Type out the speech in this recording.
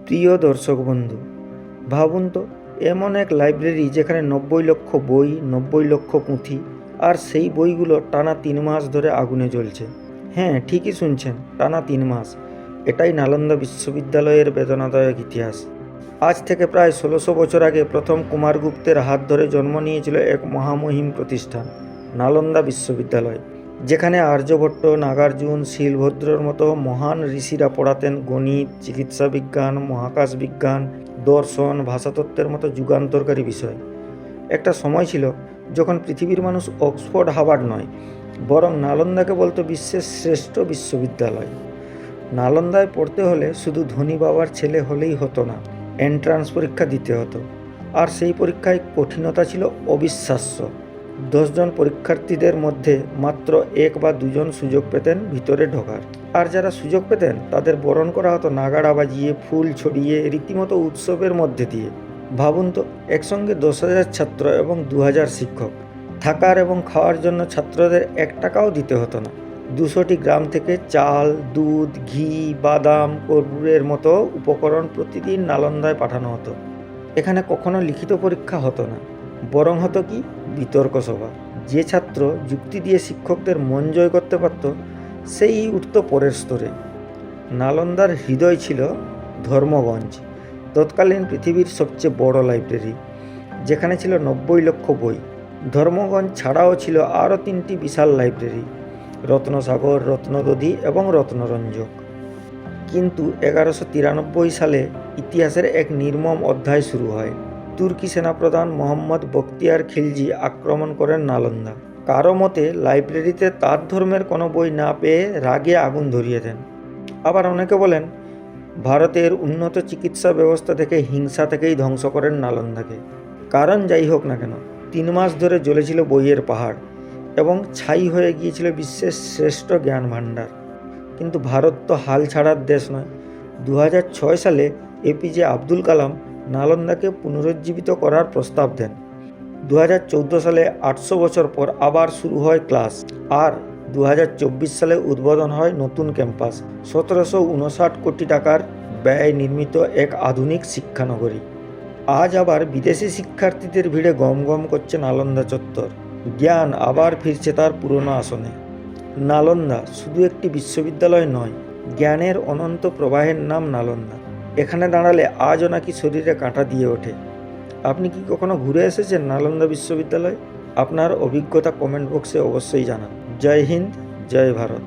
প্রিয় দর্শক বন্ধু, ভাবুন তো, এমন এক লাইব্রেরি যেখানে 90 লক্ষ বই, 90 লক্ষ পুঁথি, আর সেই বইগুলো টানা 3 মাস ধরে আগুনে জ্বলছে। হ্যাঁ, ঠিকই শুনছেন, টানা 3 মাস। এটাই নালন্দা বিশ্ববিদ্যালয়ের বেদনাদায়ক ইতিহাস। আজ থেকে প্রায় 1600 বছর আগে প্রথম কুমারগুপ্তের হাত ধরে জন্ম নিয়েছিল এক মহামহিম প্রতিষ্ঠান, নালন্দা বিশ্ববিদ্যালয়, যেখানে আর্যভট্ট, নাগার্জুন, শিলভদ্রর মতো মহান ঋষিরা পড়াতেন গণিত, চিকিৎসা বিজ্ঞান, মহাকাশ বিজ্ঞান, দর্শন, ভাষাতত্ত্বের মতো যুগান্তরকারী বিষয়। একটা সময় ছিল যখন পৃথিবীর মানুষ অক্সফোর্ড, হার্ভার্ড নয়, বরং নালন্দাকে বলতো বিশ্বের শ্রেষ্ঠ বিশ্ববিদ্যালয়। নালন্দায় পড়তে হলে শুধু ধনী বাবার ছেলে হলেই হতো না, এন্ট্রান্স পরীক্ষা দিতে হতো। আর সেই পরীক্ষায় কঠিনতা ছিল অবিশ্বাস্য। 10 জন পরীক্ষার্থীদের মধ্যে মাত্র 1 বা 2 জন সুযোগ পেতেন ভিতরে ঢোকার। আর যারা সুযোগ পেতেন তাদের বরণ করা হতো নাগাড়া বাজিয়ে, ফুল ছড়িয়ে, রীতিমতো উৎসবের মধ্যে দিয়ে। ভাবুন তো, একসঙ্গে 10,000 ছাত্র এবং 2,000 শিক্ষক। থাকার এবং খাওয়ার জন্য ছাত্রদের 1 টাকাও দিতে হতো না। 200টি গ্রাম থেকে চাল, দুধ, ঘি, বাদাম, কর্পূরের মতো উপকরণ প্রতিদিন নালন্দায় পাঠানো হতো। এখানে কখনো লিখিত পরীক্ষা হতো না, বরং হতো কি, বিতর্ক সভা। যে ছাত্র যুক্তি দিয়ে শিক্ষকদের মন জয় করতে পারত, সেই উঠত পরের স্তরে। নালন্দার হৃদয় ছিল ধর্মগঞ্জ, তৎকালীন পৃথিবীর সবচেয়ে বড় লাইব্রেরি, যেখানে ছিল 90 লক্ষ বই। ধর্মগঞ্জ ছাড়াও ছিল আরও 3টি বিশাল লাইব্রেরি, রত্নসাগর, রত্নদধি এবং রত্নরঞ্জক। কিন্তু 1193 সালে ইতিহাসের এক নির্মম অধ্যায় শুরু হয়। তুর্কি সেনাপ্রধান মোহাম্মদ বখতিয়ার খিলজি আক্রমণ করেন নালন্দা। কারো মতে লাইব্রেরিতে তার ধর্মের কোনো বই না পেয়ে রাগে আগুন ধরিয়ে দেন। আবার অনেকে বলেন ভারতের উন্নত চিকিৎসা ব্যবস্থা থেকে হিংসা থেকেই ধ্বংস করেন নালন্দাকে। কারণ যাই হোক না কেন, 3 মাস ধরে জ্বলেছিল বইয়ের পাহাড় এবং ছাই হয়ে গিয়েছিল বিশ্বের শ্রেষ্ঠ জ্ঞান ভাণ্ডার। কিন্তু ভারত তো হাল ছাড়ার দেশ নয়। 2006 সালে এপিজে আব্দুল কালাম নালন্দাকে পুনরুজ্জীবিত করার প্রস্তাব দেন। 2014 সালে 800 বছর পর আবার শুরু হয় ক্লাস, আর 2024 সালে উদ্বোধন হয় নতুন ক্যাম্পাস, 1759 কোটি টাকার ব্যয় নির্মিত এক আধুনিক শিক্ষানগরী। আজ আবার বিদেশি শিক্ষার্থীদের ভিড়ে গম গম করছে নালন্দা চত্বর। জ্ঞান আবার ফিরছে তার পুরনো আসনে। নালন্দা শুধু একটি বিশ্ববিদ্যালয় নয়, জ্ঞানের অনন্ত প্রবাহের নাম নালন্দা। এখানে দাঁড়ালে আজও নাকি শরীরে কাঁটা দিয়ে ওঠে। আপনি কি কখনো ঘুরে এসেছেন নালন্দা বিশ্ববিদ্যালয়? আপনার অভিজ্ঞতা কমেন্ট বক্সে অবশ্যই জানান। জয় হিন্দ, জয় ভারত।